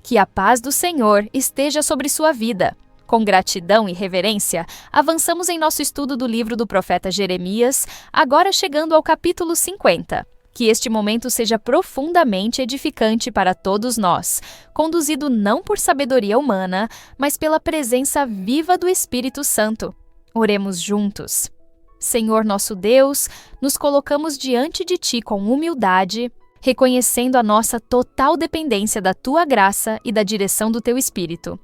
Que a paz do Senhor esteja sobre sua vida. Com gratidão e reverência, avançamos em nosso estudo do livro do profeta Jeremias, agora chegando ao capítulo 50. Que este momento seja profundamente edificante para todos nós, conduzido não por sabedoria humana, mas pela presença viva do Espírito Santo. Oremos juntos. Senhor nosso Deus, nos colocamos diante de Ti com humildade, reconhecendo a nossa total dependência da Tua graça e da direção do Teu Espírito.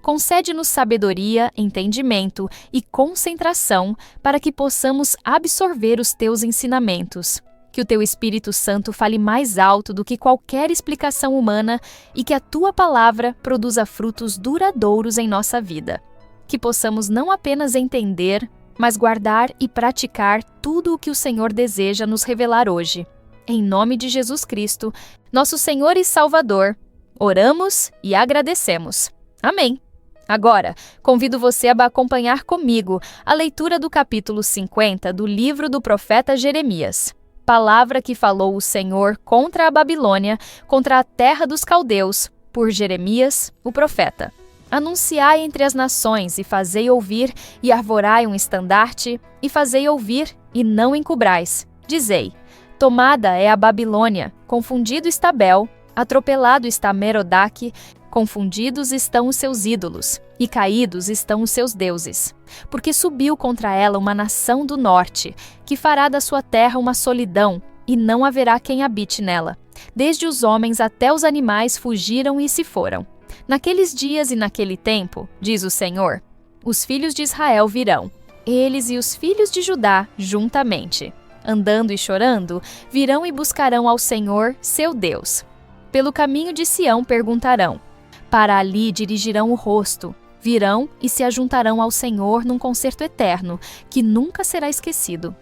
Concede-nos sabedoria, entendimento e concentração para que possamos absorver os Teus ensinamentos. Que o Teu Espírito Santo fale mais alto do que qualquer explicação humana e que a Tua palavra produza frutos duradouros em nossa vida. Que possamos não apenas entender, mas guardar e praticar tudo o que o Senhor deseja nos revelar hoje. Em nome de Jesus Cristo, nosso Senhor e Salvador, oramos e agradecemos. Amém. Agora, convido você a acompanhar comigo a leitura do capítulo 50 do livro do profeta Jeremias. Palavra que falou o Senhor contra a Babilônia, contra a terra dos caldeus, por Jeremias, o profeta. Anunciai entre as nações e fazei ouvir, e arvorai um estandarte, e fazei ouvir, e não encobrais. Dizei: tomada é a Babilônia, confundido está Bel, atropelado está Merodach, confundidos estão os seus ídolos, e caídos estão os seus deuses. Porque subiu contra ela uma nação do norte, que fará da sua terra uma solidão, e não haverá quem habite nela. Desde os homens até os animais fugiram e se foram. Naqueles dias e naquele tempo, diz o Senhor, os filhos de Israel virão, eles e os filhos de Judá juntamente. Andando e chorando, virão e buscarão ao Senhor, seu Deus. Pelo caminho de Sião perguntarão, para ali dirigirão o rosto, virão e se ajuntarão ao Senhor num concerto eterno, que nunca será esquecido.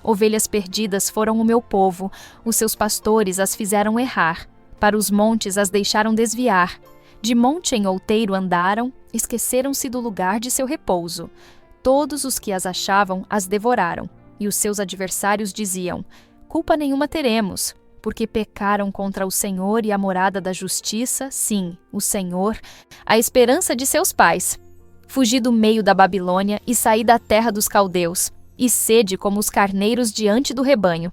Ovelhas perdidas foram o meu povo, os seus pastores as fizeram errar, para os montes as deixaram desviar. De monte em outeiro andaram, esqueceram-se do lugar de seu repouso. Todos os que as achavam as devoraram, e os seus adversários diziam, culpa nenhuma teremos, porque pecaram contra o Senhor e a morada da justiça, sim, o Senhor, a esperança de seus pais. Fugi do meio da Babilônia e saí da terra dos caldeus, e sede como os carneiros diante do rebanho.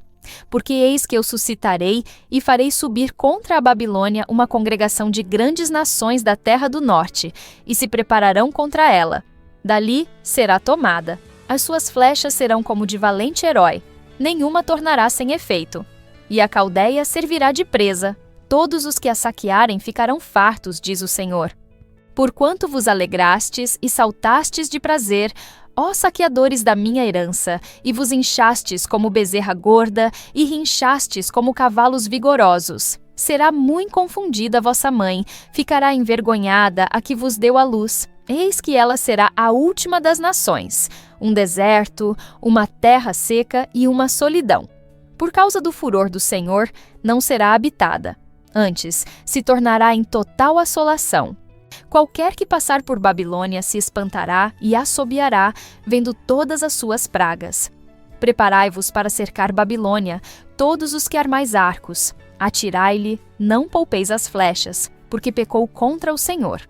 Porque eis que eu suscitarei e farei subir contra a Babilônia uma congregação de grandes nações da terra do norte, e se prepararão contra ela. Dali será tomada. As suas flechas serão como de valente herói, nenhuma tornará sem efeito. E a Caldeia servirá de presa, todos os que a saquearem ficarão fartos, diz o Senhor. Porquanto vos alegrastes e saltastes de prazer, ó saqueadores da minha herança, e vos inchastes como bezerra gorda, e rinchastes como cavalos vigorosos. Será muito confundida vossa mãe, ficará envergonhada a que vos deu a luz. Eis que ela será a última das nações, um deserto, uma terra seca e uma solidão. Por causa do furor do Senhor, não será habitada. Antes, se tornará em total assolação. Qualquer que passar por Babilônia se espantará e assobiará, vendo todas as suas pragas. Preparai-vos para cercar Babilônia, todos os que armais arcos. Atirai-lhe, não poupeis as flechas, porque pecou contra o Senhor.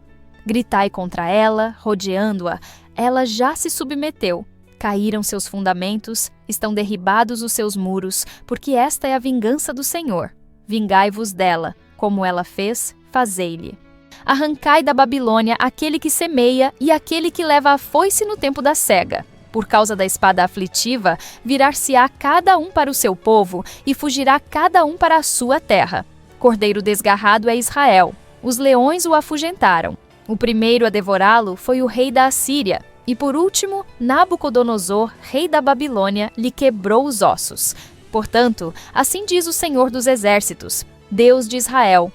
Gritai contra ela, rodeando-a, ela já se submeteu. Caíram seus fundamentos, estão derribados os seus muros, porque esta é a vingança do Senhor. Vingai-vos dela, como ela fez, fazei-lhe. Arrancai da Babilônia aquele que semeia e aquele que leva a foice no tempo da cega. Por causa da espada aflitiva, virar-se-á cada um para o seu povo e fugirá cada um para a sua terra. Cordeiro desgarrado é Israel. Os leões o afugentaram. O primeiro a devorá-lo foi o rei da Assíria. E por último, Nabucodonosor, rei da Babilônia, lhe quebrou os ossos. Portanto, assim diz o Senhor dos Exércitos, Deus de Israel: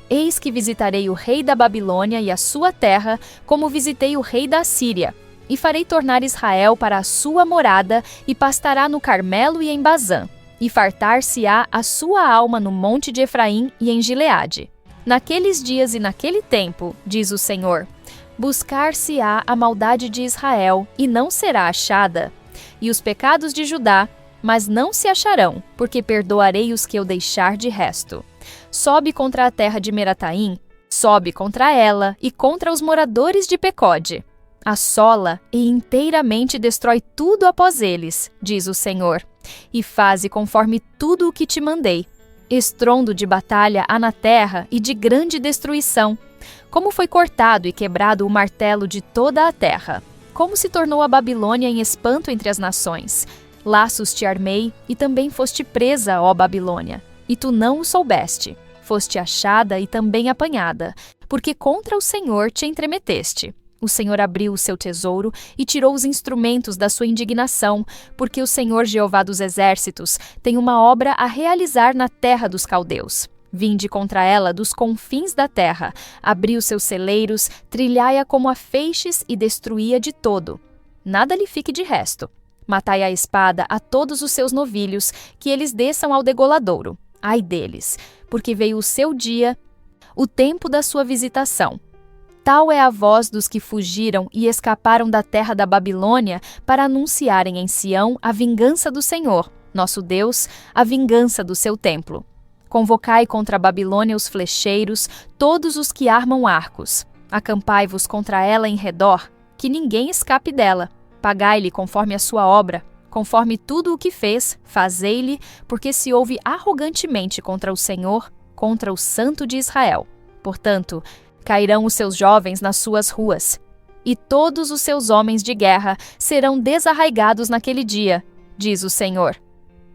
eis que visitarei o rei da Babilônia e a sua terra, como visitei o rei da Assíria, e farei tornar Israel para a sua morada, e pastará no Carmelo e em Bazã, e fartar-se-á a sua alma no monte de Efraim e em Gileade. Naqueles dias e naquele tempo, diz o Senhor, buscar-se-á a maldade de Israel, e não será achada, e os pecados de Judá, mas não se acharão, porque perdoarei os que eu deixar de resto. Sobe contra a terra de Merataim, sobe contra ela e contra os moradores de Pecode. Assola e inteiramente destrói tudo após eles, diz o Senhor, e faze conforme tudo o que te mandei. Estrondo de batalha há na terra e de grande destruição. Como foi cortado e quebrado o martelo de toda a terra. Como se tornou a Babilônia em espanto entre as nações. Laços te armei e também foste presa, ó Babilônia, e tu não o soubeste. Foste achada e também apanhada, porque contra o Senhor te entremeteste. O Senhor abriu o seu tesouro e tirou os instrumentos da sua indignação, porque o Senhor Jeová dos Exércitos tem uma obra a realizar na terra dos caldeus. Vinde contra ela dos confins da terra, abri os seus celeiros, trilhai-a como a feixes e destruí-a de todo. Nada lhe fique de resto. Matai a espada a todos os seus novilhos, que eles desçam ao degoladouro. Ai deles, porque veio o seu dia, o tempo da sua visitação. Tal é a voz dos que fugiram e escaparam da terra da Babilônia para anunciarem em Sião a vingança do Senhor, nosso Deus, a vingança do seu templo. Convocai contra a Babilônia os flecheiros, todos os que armam arcos. Acampai-vos contra ela em redor, que ninguém escape dela. Pagai-lhe conforme a sua obra, conforme tudo o que fez, fazei-lhe, porque se ouve arrogantemente contra o Senhor, contra o Santo de Israel. Portanto, cairão os seus jovens nas suas ruas, e todos os seus homens de guerra serão desarraigados naquele dia, diz o Senhor.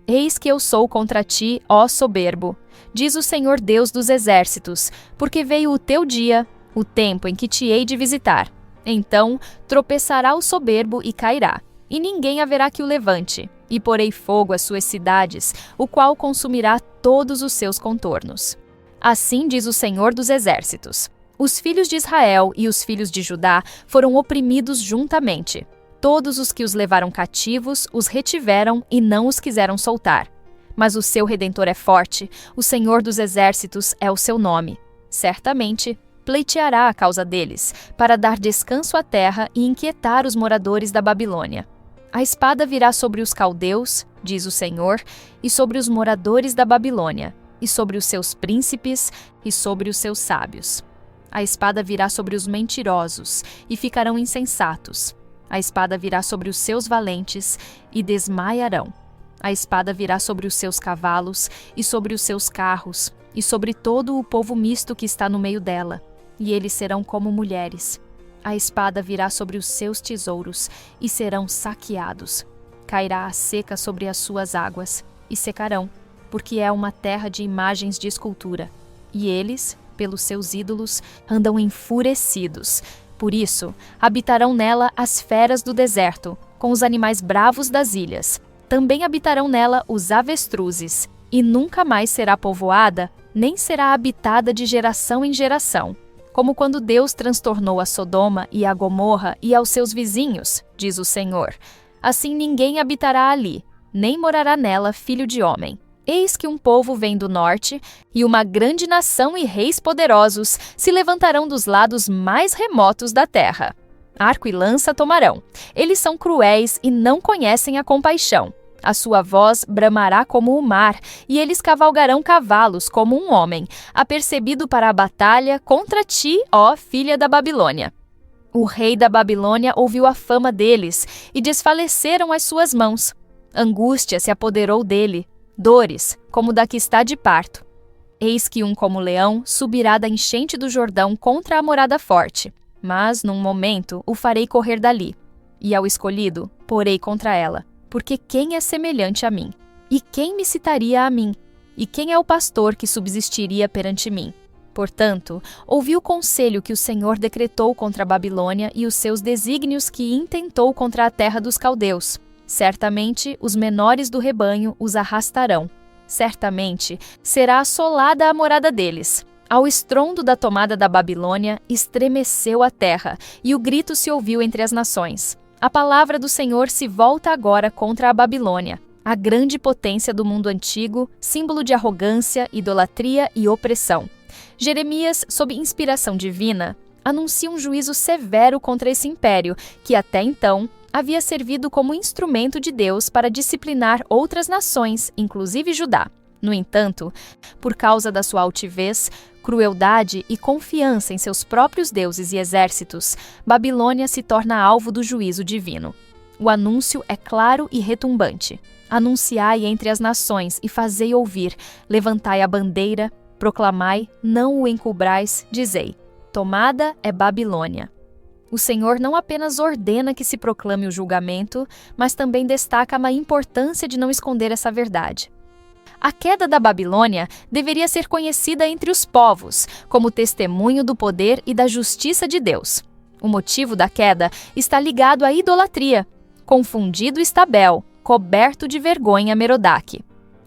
Eis que eu sou contra ti, ó soberbo, diz o Senhor Deus dos exércitos, porque veio o teu dia, o tempo em que te hei de visitar. Então tropeçará o soberbo e cairá, e ninguém haverá que o levante, e porei fogo às suas cidades, o qual consumirá todos os seus contornos. Assim diz o Senhor dos exércitos. Os filhos de Israel e os filhos de Judá foram oprimidos juntamente. Todos os que os levaram cativos os retiveram e não os quiseram soltar. Mas o seu Redentor é forte, o Senhor dos exércitos é o seu nome. Certamente pleiteará a causa deles, para dar descanso à terra e inquietar os moradores da Babilônia. A espada virá sobre os caldeus, diz o Senhor, e sobre os moradores da Babilônia, e sobre os seus príncipes, e sobre os seus sábios. A espada virá sobre os mentirosos, e ficarão insensatos. A espada virá sobre os seus valentes, e desmaiarão. A espada virá sobre os seus cavalos, e sobre os seus carros, e sobre todo o povo misto que está no meio dela, e eles serão como mulheres. A espada virá sobre os seus tesouros, e serão saqueados. Cairá a seca sobre as suas águas, e secarão, porque é uma terra de imagens de escultura. E eles, pelos seus ídolos, andam enfurecidos. Por isso, habitarão nela as feras do deserto, com os animais bravos das ilhas. Também habitarão nela os avestruzes, e nunca mais será povoada, nem será habitada de geração em geração. Como quando Deus transtornou a Sodoma e a Gomorra e aos seus vizinhos, diz o Senhor. Assim ninguém habitará ali, nem morará nela filho de homem. Eis que um povo vem do norte, e uma grande nação e reis poderosos se levantarão dos lados mais remotos da terra. Arco e lança tomarão. Eles são cruéis e não conhecem a compaixão. A sua voz bramará como o mar, e eles cavalgarão cavalos como um homem, apercebido para a batalha contra ti, ó filha da Babilônia. O rei da Babilônia ouviu a fama deles, e desfaleceram as suas mãos. Angústia se apoderou dele, dores, como da que está de parto. Eis que um como leão subirá da enchente do Jordão contra a morada forte, mas, num momento, o farei correr dali, e ao escolhido, porei contra ela. Porque quem é semelhante a mim? E quem me citaria a mim? E quem é o pastor que subsistiria perante mim? Portanto, ouvi o conselho que o Senhor decretou contra a Babilônia e os seus desígnios que intentou contra a terra dos caldeus. Certamente, os menores do rebanho os arrastarão. Certamente, será assolada a morada deles. Ao estrondo da tomada da Babilônia, estremeceu a terra, e o grito se ouviu entre as nações. A palavra do Senhor se volta agora contra a Babilônia, a grande potência do mundo antigo, símbolo de arrogância, idolatria e opressão. Jeremias, sob inspiração divina, anuncia um juízo severo contra esse império, que até então havia servido como instrumento de Deus para disciplinar outras nações, inclusive Judá. No entanto, por causa da sua altivez, crueldade e confiança em seus próprios deuses e exércitos, Babilônia se torna alvo do juízo divino. O anúncio é claro e retumbante. Anunciai entre as nações e fazei ouvir, levantai a bandeira, proclamai, não o encobrais, dizei, tomada é Babilônia. O Senhor não apenas ordena que se proclame o julgamento, mas também destaca a importância de não esconder essa verdade. A queda da Babilônia deveria ser conhecida entre os povos, como testemunho do poder e da justiça de Deus. O motivo da queda está ligado à idolatria. Confundido está Bel, coberto de vergonha Merodach.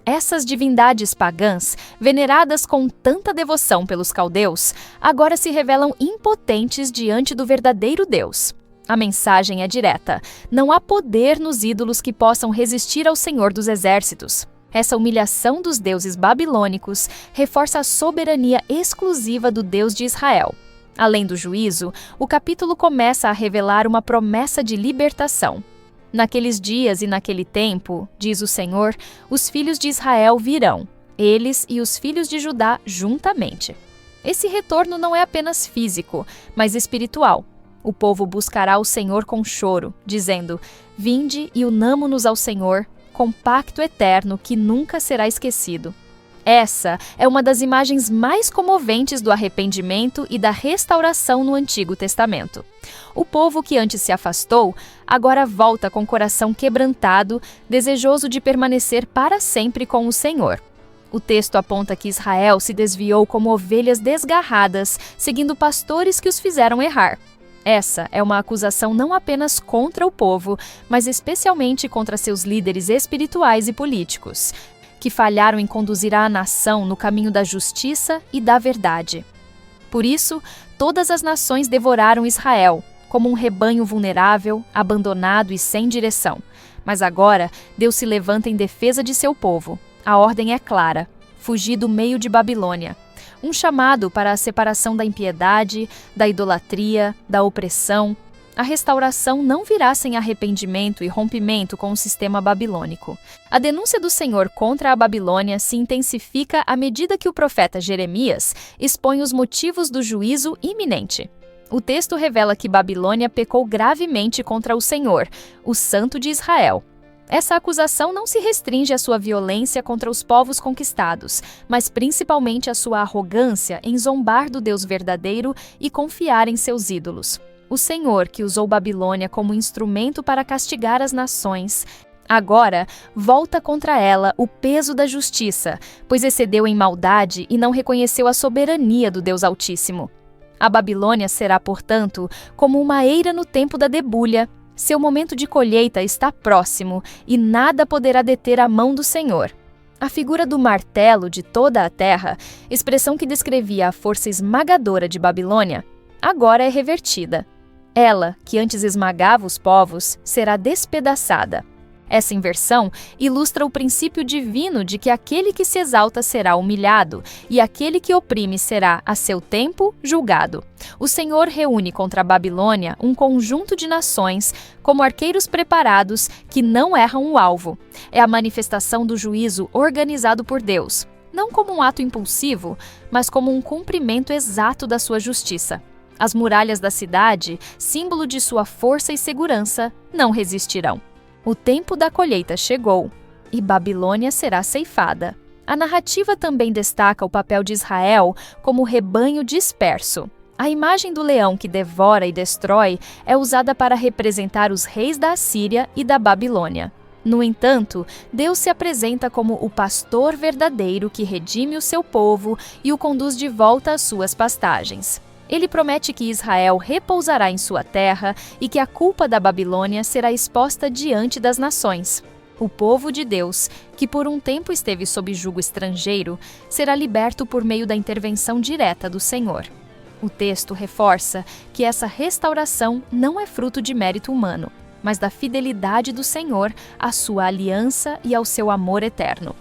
Essas divindades pagãs, veneradas com tanta devoção pelos caldeus, agora se revelam impotentes diante do verdadeiro Deus. A mensagem é direta: não há poder nos ídolos que possam resistir ao Senhor dos Exércitos. Essa humilhação dos deuses babilônicos reforça a soberania exclusiva do Deus de Israel. Além do juízo, o capítulo começa a revelar uma promessa de libertação. Naqueles dias e naquele tempo, diz o Senhor, os filhos de Israel virão, eles e os filhos de Judá juntamente. Esse retorno não é apenas físico, mas espiritual. O povo buscará o Senhor com choro, dizendo, vinde e unamo-nos ao Senhor, com pacto eterno que nunca será esquecido. Essa é uma das imagens mais comoventes do arrependimento e da restauração no Antigo Testamento. O povo que antes se afastou, agora volta com o coração quebrantado, desejoso de permanecer para sempre com o Senhor. O texto aponta que Israel se desviou como ovelhas desgarradas, seguindo pastores que os fizeram errar. Essa é uma acusação não apenas contra o povo, mas especialmente contra seus líderes espirituais e políticos, que falharam em conduzir a nação no caminho da justiça e da verdade. Por isso, todas as nações devoraram Israel, como um rebanho vulnerável, abandonado e sem direção. Mas agora, Deus se levanta em defesa de seu povo. A ordem é clara: fugir do meio de Babilônia. Um chamado para a separação da impiedade, da idolatria, da opressão. A restauração não virá sem arrependimento e rompimento com o sistema babilônico. A denúncia do Senhor contra a Babilônia se intensifica à medida que o profeta Jeremias expõe os motivos do juízo iminente. O texto revela que Babilônia pecou gravemente contra o Senhor, o Santo de Israel. Essa acusação não se restringe à sua violência contra os povos conquistados, mas principalmente à sua arrogância em zombar do Deus verdadeiro e confiar em seus ídolos. O Senhor, que usou Babilônia como instrumento para castigar as nações, agora volta contra ela o peso da justiça, pois excedeu em maldade e não reconheceu a soberania do Deus Altíssimo. A Babilônia será, portanto, como uma eira no tempo da debulha. Seu momento de colheita está próximo e nada poderá deter a mão do Senhor. A figura do martelo de toda a terra, expressão que descrevia a força esmagadora de Babilônia, agora é revertida. Ela, que antes esmagava os povos, será despedaçada. Essa inversão ilustra o princípio divino de que aquele que se exalta será humilhado e aquele que oprime será, a seu tempo, julgado. O Senhor reúne contra a Babilônia um conjunto de nações, como arqueiros preparados que não erram o alvo. É a manifestação do juízo organizado por Deus, não como um ato impulsivo, mas como um cumprimento exato da sua justiça. As muralhas da cidade, símbolo de sua força e segurança, não resistirão. O tempo da colheita chegou, e Babilônia será ceifada. A narrativa também destaca o papel de Israel como rebanho disperso. A imagem do leão que devora e destrói é usada para representar os reis da Assíria e da Babilônia. No entanto, Deus se apresenta como o pastor verdadeiro que redime o seu povo e o conduz de volta às suas pastagens. Ele promete que Israel repousará em sua terra e que a culpa da Babilônia será exposta diante das nações. O povo de Deus, que por um tempo esteve sob jugo estrangeiro, será liberto por meio da intervenção direta do Senhor. O texto reforça que essa restauração não é fruto de mérito humano, mas da fidelidade do Senhor à sua aliança e ao seu amor eterno.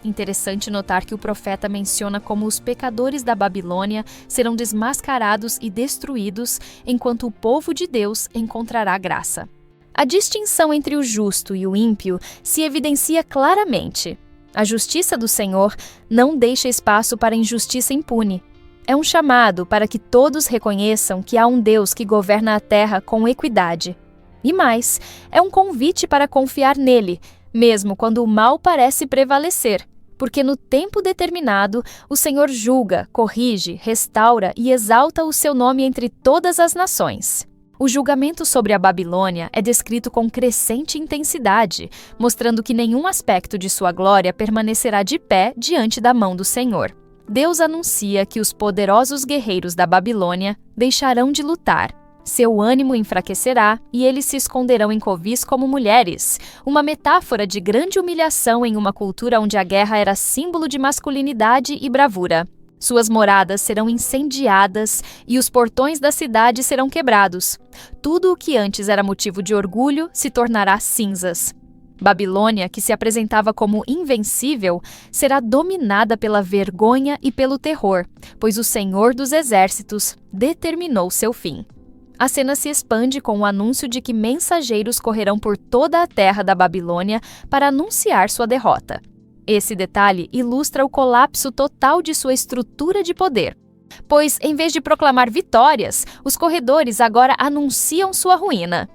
Interessante notar que o profeta menciona como os pecadores da Babilônia serão desmascarados e destruídos, enquanto o povo de Deus encontrará graça. A distinção entre o justo e o ímpio se evidencia claramente. A justiça do Senhor não deixa espaço para injustiça impune. É um chamado para que todos reconheçam que há um Deus que governa a terra com equidade. E mais, é um convite para confiar nele, mesmo quando o mal parece prevalecer, porque no tempo determinado o Senhor julga, corrige, restaura e exalta o seu nome entre todas as nações. O julgamento sobre a Babilônia é descrito com crescente intensidade, mostrando que nenhum aspecto de sua glória permanecerá de pé diante da mão do Senhor. Deus anuncia que os poderosos guerreiros da Babilônia deixarão de lutar. Seu ânimo enfraquecerá e eles se esconderão em covis como mulheres, uma metáfora de grande humilhação em uma cultura onde a guerra era símbolo de masculinidade e bravura. Suas moradas serão incendiadas e os portões da cidade serão quebrados. Tudo o que antes era motivo de orgulho se tornará cinzas. Babilônia, que se apresentava como invencível, será dominada pela vergonha e pelo terror, pois o Senhor dos Exércitos determinou seu fim. A cena se expande com o anúncio de que mensageiros correrão por toda a terra da Babilônia para anunciar sua derrota. Esse detalhe ilustra o colapso total de sua estrutura de poder, pois, em vez de proclamar vitórias, os corredores agora anunciam sua ruína.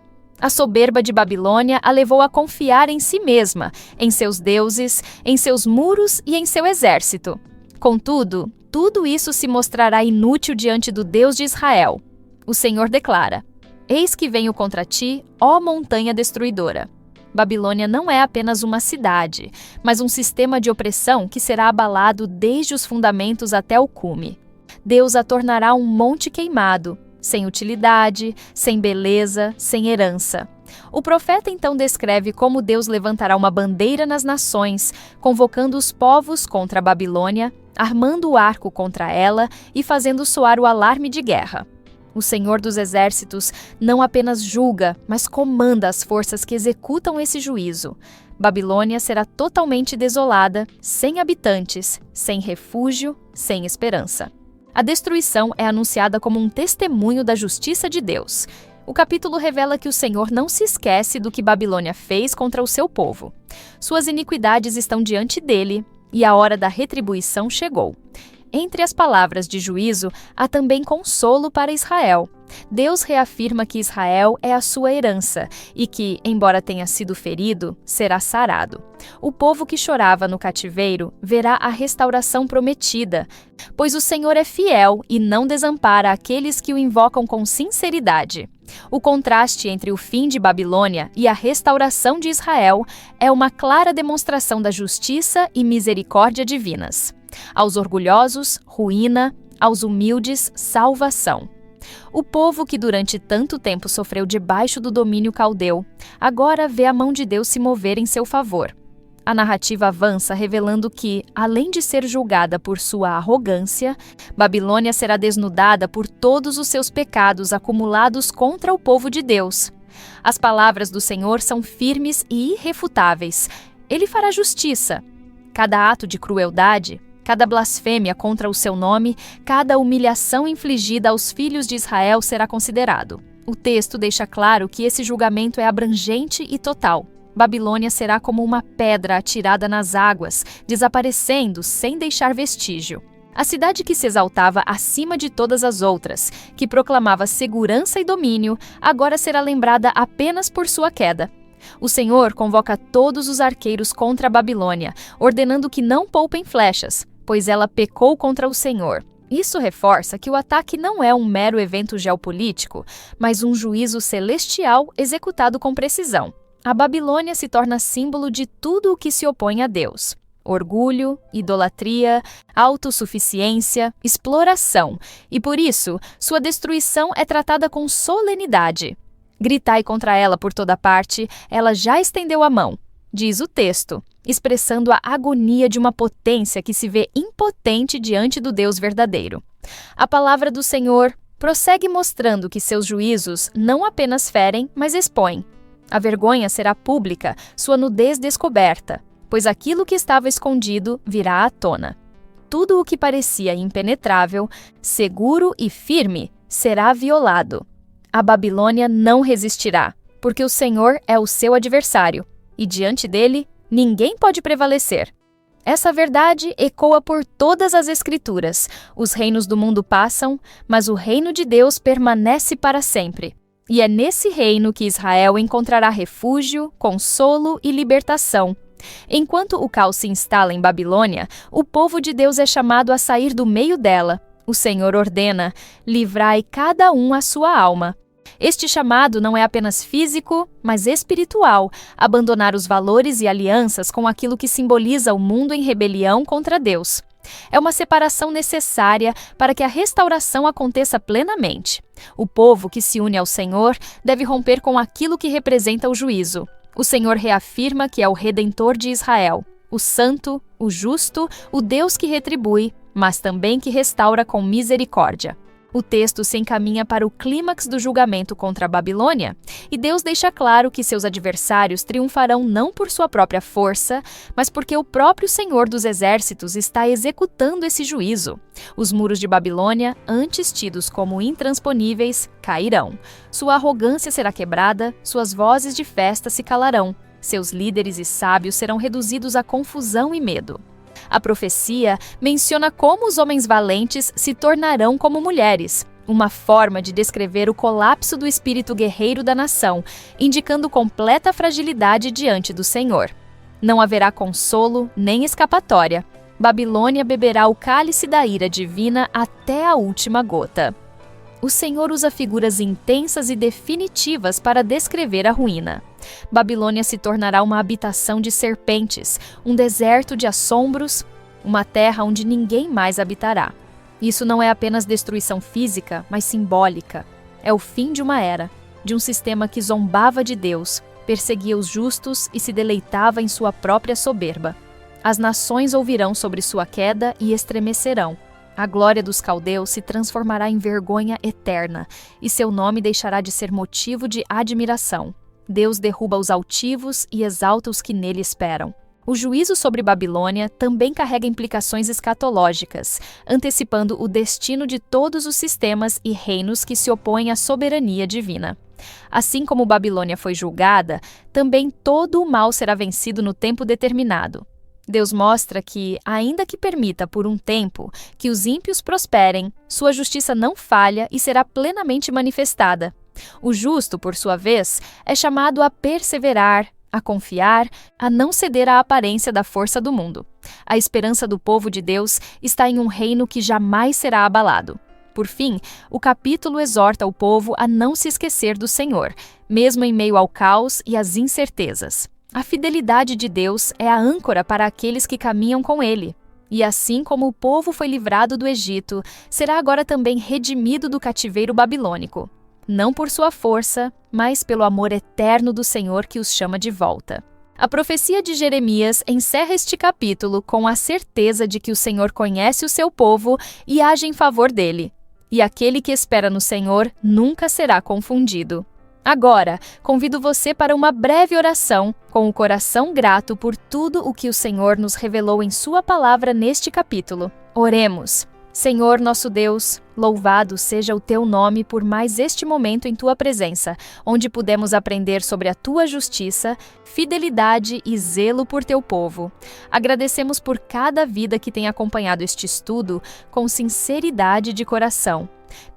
A soberba de Babilônia a levou a confiar em si mesma, em seus deuses, em seus muros e em seu exército. Contudo, tudo isso se mostrará inútil diante do Deus de Israel. O Senhor declara: Eis que venho contra ti, ó montanha destruidora. Babilônia não é apenas uma cidade, mas um sistema de opressão que será abalado desde os fundamentos até o cume. Deus a tornará um monte queimado, sem utilidade, sem beleza, sem herança. O profeta então descreve como Deus levantará uma bandeira nas nações, convocando os povos contra a Babilônia, armando o arco contra ela e fazendo soar o alarme de guerra. O Senhor dos Exércitos não apenas julga, mas comanda as forças que executam esse juízo. Babilônia será totalmente desolada, sem habitantes, sem refúgio, sem esperança. A destruição é anunciada como um testemunho da justiça de Deus. O capítulo revela que o Senhor não se esquece do que Babilônia fez contra o seu povo. Suas iniquidades estão diante dele, e a hora da retribuição chegou. Entre as palavras de juízo, há também consolo para Israel. Deus reafirma que Israel é a sua herança e que, embora tenha sido ferido, será sarado. O povo que chorava no cativeiro verá a restauração prometida, pois o Senhor é fiel e não desampara aqueles que o invocam com sinceridade. O contraste entre o fim de Babilônia e a restauração de Israel é uma clara demonstração da justiça e misericórdia divinas. Aos orgulhosos, ruína; aos humildes, salvação. O povo que durante tanto tempo sofreu debaixo do domínio caldeu, agora vê a mão de Deus se mover em seu favor. A narrativa avança revelando que, além de ser julgada por sua arrogância, Babilônia será desnudada por todos os seus pecados acumulados contra o povo de Deus. As palavras do Senhor são firmes e irrefutáveis. Ele fará justiça. Cada ato de crueldade, cada blasfêmia contra o seu nome, cada humilhação infligida aos filhos de Israel será considerado. O texto deixa claro que esse julgamento é abrangente e total. Babilônia será como uma pedra atirada nas águas, desaparecendo sem deixar vestígio. A cidade que se exaltava acima de todas as outras, que proclamava segurança e domínio, agora será lembrada apenas por sua queda. O Senhor convoca todos os arqueiros contra a Babilônia, ordenando que não poupem flechas, pois ela pecou contra o Senhor. Isso reforça que o ataque não é um mero evento geopolítico, mas um juízo celestial executado com precisão. A Babilônia se torna símbolo de tudo o que se opõe a Deus: orgulho, idolatria, autossuficiência, exploração, e por isso sua destruição é tratada com solenidade. Gritai contra ela por toda parte, ela já estendeu a mão, diz o texto, expressando a agonia de uma potência que se vê impotente diante do Deus verdadeiro. A palavra do Senhor prossegue mostrando que seus juízos não apenas ferem, mas expõem. A vergonha será pública, sua nudez descoberta, pois aquilo que estava escondido virá à tona. Tudo o que parecia impenetrável, seguro e firme será violado. A Babilônia não resistirá, porque o Senhor é o seu adversário, e diante dele ninguém pode prevalecer. Essa verdade ecoa por todas as Escrituras. Os reinos do mundo passam, mas o reino de Deus permanece para sempre. E é nesse reino que Israel encontrará refúgio, consolo e libertação. Enquanto o caos se instala em Babilônia, o povo de Deus é chamado a sair do meio dela. O Senhor ordena: livrai cada um a sua alma. Este chamado não é apenas físico, mas espiritual, abandonar os valores e alianças com aquilo que simboliza o mundo em rebelião contra Deus. É uma separação necessária para que a restauração aconteça plenamente. O povo que se une ao Senhor deve romper com aquilo que representa o juízo. O Senhor reafirma que é o Redentor de Israel, o Santo, o Justo, o Deus que retribui, mas também que restaura com misericórdia. O texto se encaminha para o clímax do julgamento contra a Babilônia, e Deus deixa claro que seus adversários triunfarão não por sua própria força, mas porque o próprio Senhor dos Exércitos está executando esse juízo. Os muros de Babilônia, antes tidos como intransponíveis, cairão. Sua arrogância será quebrada, suas vozes de festa se calarão. Seus líderes e sábios serão reduzidos a confusão e medo. A profecia menciona como os homens valentes se tornarão como mulheres, uma forma de descrever o colapso do espírito guerreiro da nação, indicando completa fragilidade diante do Senhor. Não haverá consolo nem escapatória. Babilônia beberá o cálice da ira divina até a última gota. O Senhor usa figuras intensas e definitivas para descrever a ruína. Babilônia se tornará uma habitação de serpentes, um deserto de assombros, uma terra onde ninguém mais habitará. Isso não é apenas destruição física, mas simbólica. É o fim de uma era, de um sistema que zombava de Deus, perseguia os justos e se deleitava em sua própria soberba. As nações ouvirão sobre sua queda e estremecerão. A glória dos caldeus se transformará em vergonha eterna, e seu nome deixará de ser motivo de admiração. Deus derruba os altivos e exalta os que nele esperam. O juízo sobre Babilônia também carrega implicações escatológicas, antecipando o destino de todos os sistemas e reinos que se opõem à soberania divina. Assim como Babilônia foi julgada, também todo o mal será vencido no tempo determinado. Deus mostra que, ainda que permita por um tempo que os ímpios prosperem, sua justiça não falha e será plenamente manifestada. O justo, por sua vez, é chamado a perseverar, a confiar, a não ceder à aparência da força do mundo. A esperança do povo de Deus está em um reino que jamais será abalado. Por fim, o capítulo exorta o povo a não se esquecer do Senhor, mesmo em meio ao caos e às incertezas. A fidelidade de Deus é a âncora para aqueles que caminham com Ele. E assim como o povo foi livrado do Egito, será agora também redimido do cativeiro babilônico. Não por sua força, mas pelo amor eterno do Senhor que os chama de volta. A profecia de Jeremias encerra este capítulo com a certeza de que o Senhor conhece o seu povo e age em favor dele. E aquele que espera no Senhor nunca será confundido. Agora, convido você para uma breve oração, com o coração grato por tudo o que o Senhor nos revelou em sua palavra neste capítulo. Oremos. Senhor nosso Deus, louvado seja o teu nome por mais este momento em tua presença, onde pudemos aprender sobre a tua justiça, fidelidade e zelo por teu povo. Agradecemos por cada vida que tem acompanhado este estudo com sinceridade de coração.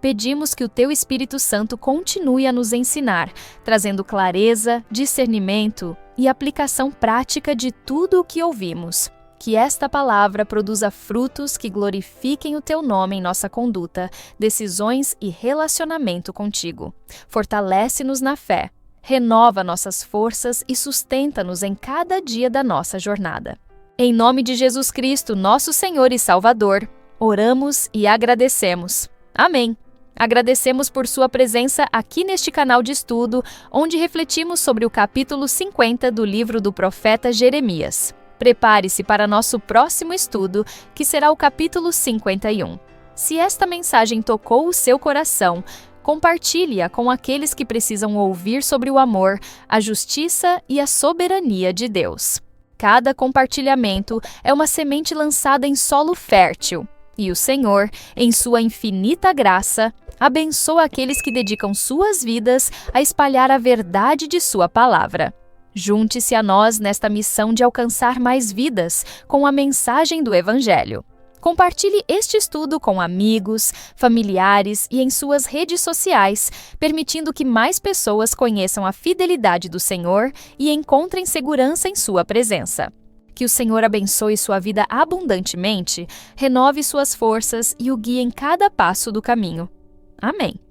Pedimos que o Teu Espírito Santo continue a nos ensinar, trazendo clareza, discernimento e aplicação prática de tudo o que ouvimos. Que esta palavra produza frutos que glorifiquem o Teu nome em nossa conduta, decisões e relacionamento contigo. Fortalece-nos na fé, renova nossas forças e sustenta-nos em cada dia da nossa jornada. Em nome de Jesus Cristo, nosso Senhor e Salvador, oramos e agradecemos. Amém. Agradecemos por sua presença aqui neste canal de estudo, onde refletimos sobre o capítulo 50 do livro do profeta Jeremias. Prepare-se para nosso próximo estudo, que será o capítulo 51. Se esta mensagem tocou o seu coração, compartilhe-a com aqueles que precisam ouvir sobre o amor, a justiça e a soberania de Deus. Cada compartilhamento é uma semente lançada em solo fértil. E o Senhor, em sua infinita graça, abençoa aqueles que dedicam suas vidas a espalhar a verdade de sua palavra. Junte-se a nós nesta missão de alcançar mais vidas com a mensagem do Evangelho. Compartilhe este estudo com amigos, familiares e em suas redes sociais, permitindo que mais pessoas conheçam a fidelidade do Senhor e encontrem segurança em sua presença. Que o Senhor abençoe sua vida abundantemente, renove suas forças e o guie em cada passo do caminho. Amém.